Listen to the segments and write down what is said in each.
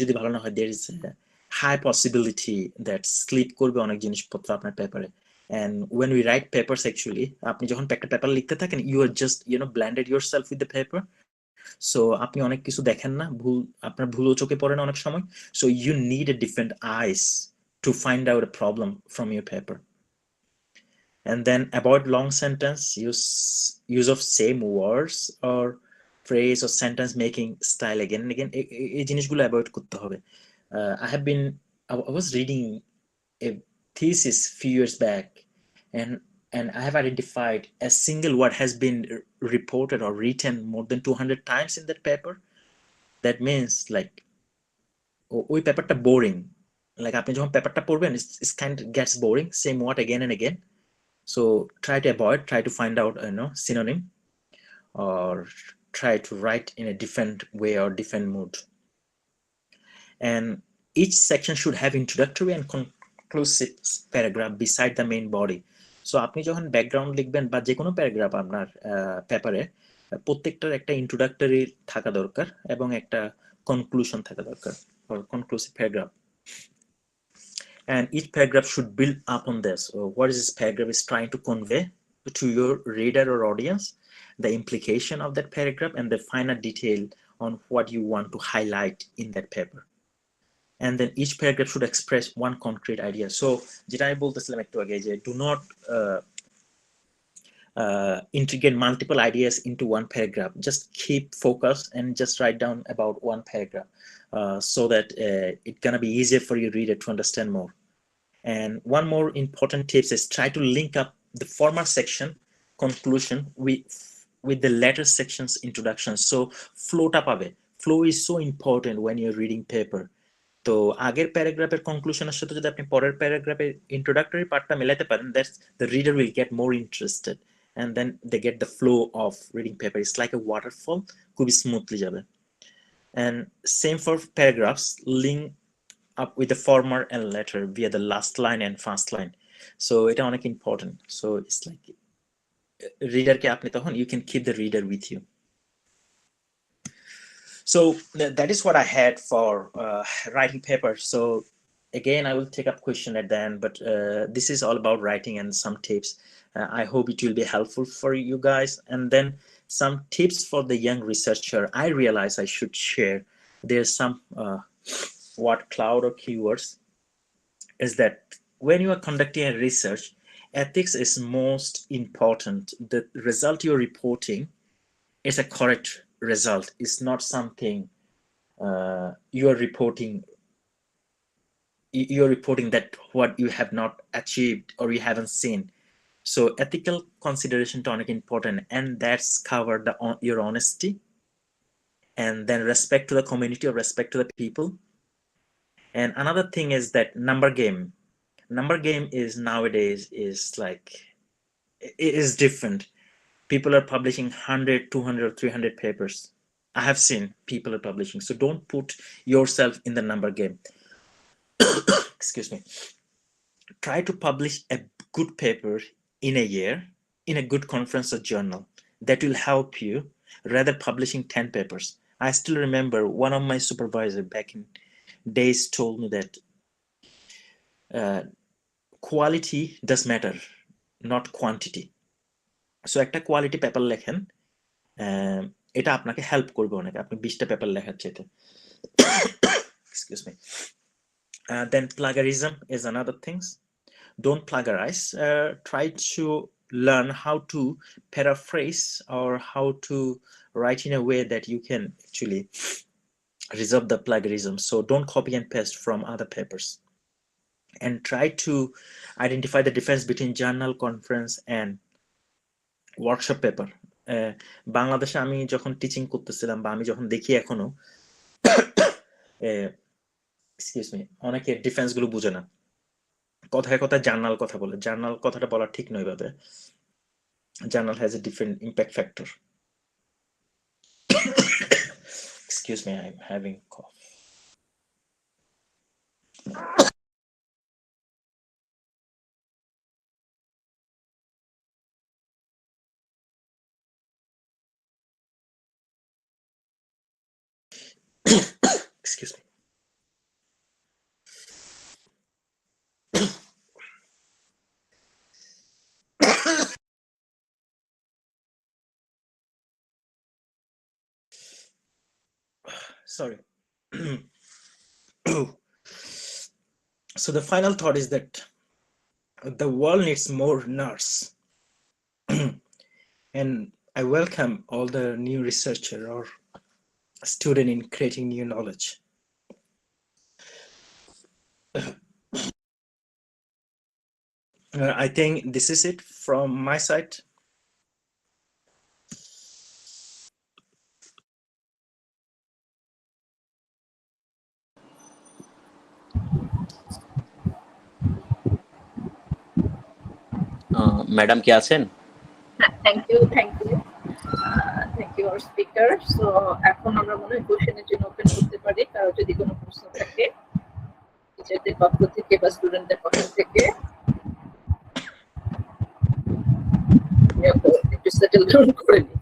যদি ভালো না হয়, there is a high possibility that slip করবে অনেক জিনিসপত্র আপনার পেপারে। And when we write papers, actually আপনি যখন একটা পেপার লিখতে থাকেন, you are just blended yourself with the paper. So আপনি অনেক কিছু দেখেন না, আপনার ভুলও চোখে পড়ে না অনেক সময়। So you need a different eyes to find out a problem from your paper. And then avoid long sentence, use of same words or phrase or sentence making style again and again, এই জিনিসগুলো avoid করতে হবে। I was reading a thesis few years back, and I have identified a single word has been reported or written more than 200 times in that paper. That means like ওই পেপারটা boring, like আপনি যখন পেপারটা পড়বেন it's kind of gets boring, same word again and again. So try to avoid, try to find out synonym, or try to write in a different way or different mood. And each section should have introductory and conclusive paragraph beside the main body. So আপনি যখন background লিখবেন বা যে কোনো paragraph আপনার পেপারে, প্রত্যেকটার একটা ইন্ট্রোডাক্টরি থাকা দরকার এবং একটা কনক্লুশন থাকা দরকার, or conclusive paragraph. And each paragraph should build up on this. What is this paragraph is trying to convey to your reader or audience, the implication of that paragraph and the finer detail on what you want to highlight in that paper. And then each paragraph should express one concrete idea. So যেটা আমি বলতেছিলাম একটু আগে, যে do not integrate multiple ideas into one paragraph. Just keep focus and just write down about one paragraph, so that it's gonna be easier for your reader to understand more. And one more important tips is try to link up the former section conclusion with the later section's introduction. So flow ta pabe. Flow is so important when you're reading paper. তো আগের প্যারাগ্রাফের কনক্লুশনের সাথে যদি আপনি পরের প্যারাগ্রাফের introductory পার্টটা মেলাতে পারেন, that's the reader will get more interested, and then they get the flow of reading paper. It's like a waterfall, খুবই স্মুথলি যাবে। And same for paragraphs, link up with the former and latter via the last line and first line. So এটা অনেক important. So it's like reader কে আপনি তখন, you can keep the reader with you. So that is what I had for writing paper. So again, I will take up question at the end, but this is all about writing and some tips. I hope it will be helpful for you guys. And then some tips for the young researcher. I realize I should share. There's some word cloud or keywords, is that when you are conducting a research, ethics is most important. The result you're reporting is a correct result. It's not something you're reporting that what you have not achieved or you haven't seen. So ethical consideration to onek important, and that's covered your honesty, and then respect to the community or respect to the people. And another thing is that number game is nowadays is like, it is different. People are publishing 100, 200, 300 papers. I have seen people are publishing. So don't put yourself in the number game. Excuse me. Try to publish a good paper in a year in a good conference or journal. That will help you rather publishing 10 papers. I still remember one of my supervisor back in days told me that quality does matter, not quantity. So একটা quality paper লেখেন, এটা আপনাকে help করবে অনেক, আপনি 20টা paper লেখার চাইতে। Excuse me. Then plagiarism is another thing. Don't plagiarize. Try to learn how to paraphrase or how to write in a way that you can actually resolve the plagiarism. So don't copy and paste from other papers. And try to identify the difference between journal, conference, and workshop paper. বাংলাদেশে আমি যখন teaching করতেছিলাম বা আমি যখন দেখি এখনো, excuse me, অনেকে ডিফারেন্স গুলো বুঝে না, কথায় কথায় জার্নাল কথা বলে। জার্নাল কথাটা বলা ঠিক নয় ভাবে। Journal has a different impact factor. Excuse me, I am having cough. Excuse me. Sorry. So the final thought is that the world needs more nurse. And I welcome all the new researcher or student in creating new knowledge. I think this is it from my side. Madam কি আছেন? Thank you, our speaker. So এখন আমরা মনে হয় কোশ্চেনের জন্য open করতে পারি, কারো যদি কোনো প্রশ্ন থাকে টিচারদের পক্ষ থেকে বা স্টুডেন্টদের পক্ষ থেকে। একটু সেটেল ডাউন করে নিই।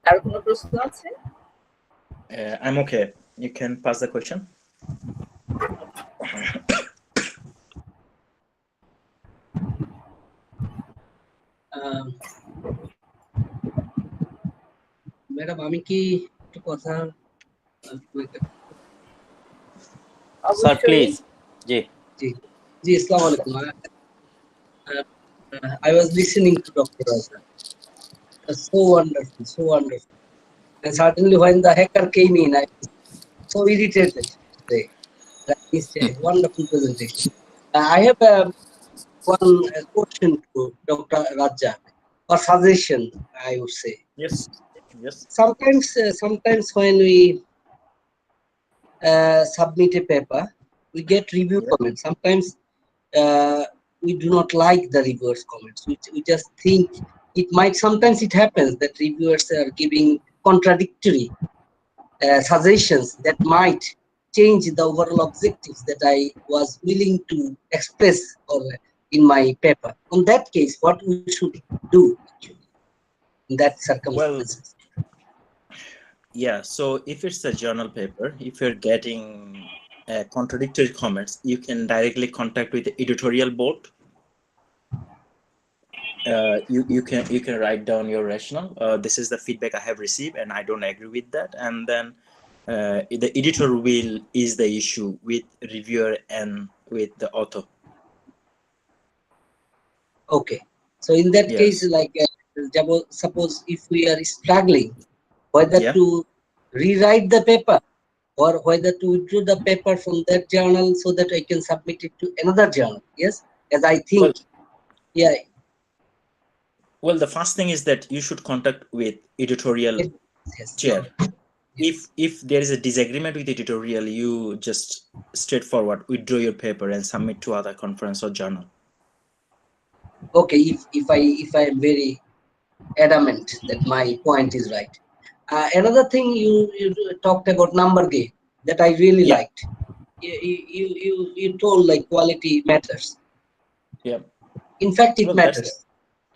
কারো কোনো প্রশ্ন আছে? I'm okay. You can pass the question. Madam আমি কি একটু কথা স্যার প্লিজ। জি জি জি আসসালামু আলাইকুম। I was listening to Dr. Razzak. That's so wonderful. And certainly when the hacker came in, I was so irritated today. That is a wonderful presentation. I have one question to Dr. Razzak, or suggestion, I would say. Yes. Sometimes when we submit a paper, we get review comments. Sometimes we do not like the reviewers' comments. We just think sometimes it happens that reviewers are giving contradictory suggestions that might change the overall objectives that I was willing to express or in my paper. On that case, what we should do in that circumstances? Yeah, so if it's a journal paper, if you're getting contradictory comments, you can directly contact with the editorial board. You can write down your rationale. This is the feedback I have received, and I don't agree with that. And then the editor will is the issue with reviewer and with the author. Okay, so in that case, like suppose if we are struggling whether to rewrite the paper or whether to withdraw the paper from that journal so that I can submit it to another journal. Yes, as I think. Well, the first thing is that you should contact with editorial chair. If there is a disagreement with editorial, you just straightforward withdraw your paper and submit to other conference or journal. Okay, if I am very adamant that my point is right. Another thing you talked about number game that I really liked. You told like quality matters. Yeah. In fact, it matters.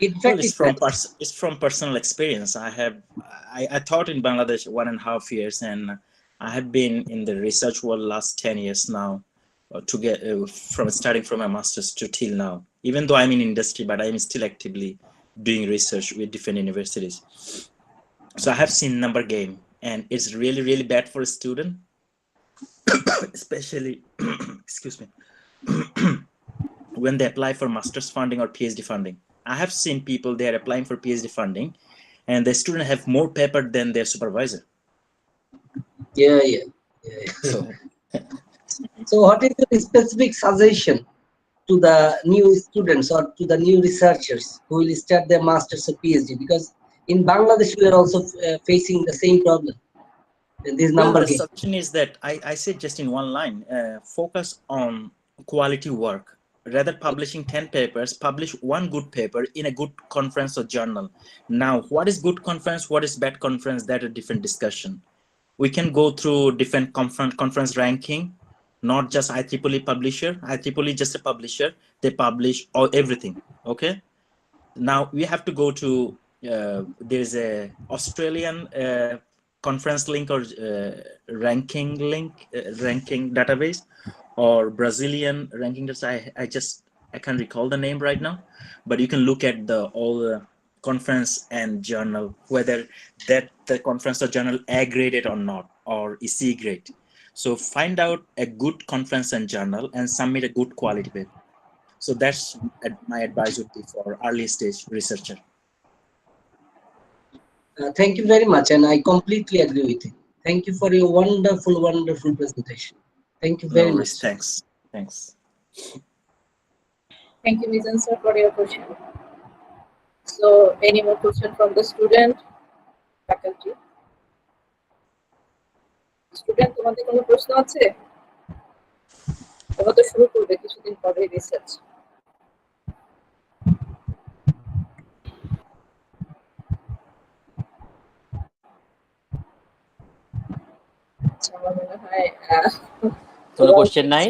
It's from personal experience. I taught in Bangladesh 1.5 years, and I have been in the research world last 10 years now, to get from starting from my master's to till now. Even though I'm in industry, but I'm still actively doing research with different universities. So I have seen number game, and it's really, really bad for a student, especially, excuse me, when they apply for master's funding or PhD funding. I have seen people, they are applying for PhD funding, and the student have more paper than their supervisor. Yeah. So what is the specific suggestion to the new students or to the new researchers who will start their master's or PhD? Because in Bangladesh, we are also facing the same problem. This number the suggestion is that I said just in one line, focus on quality work. Rather publishing 10 papers, publish one good paper in a good conference or journal. Now, what is good conference? What is bad conference? That's a different discussion. We can go through different conference ranking, not just IEEE publisher. IEEE just a publisher. They publish everything. Okay. Now we have to go to there's a Australian conference link or ranking database, or Brazilian ranking database. I can't recall the name right now, but you can look at all the conference and journal, whether that the conference or journal A graded or not, or is C grade. So find out a good conference and journal and submit a good quality paper. So that's my advice would be for early stage researcher. Thank you very much, and I completely agree with you. Thank you for your wonderful, wonderful presentation. Thank you very much. Thanks. Thank you, Ms. Ansar, for your question. So, any more question from the student, faculty? Student, তোমাদের কোনো প্রশ্ন আছে? তোমরা তো শুরু করবে কিছুদিন পরে রিসার্চ। আচ্ছা, আমার মনে হয় কোনো কোশ্চেন নাই?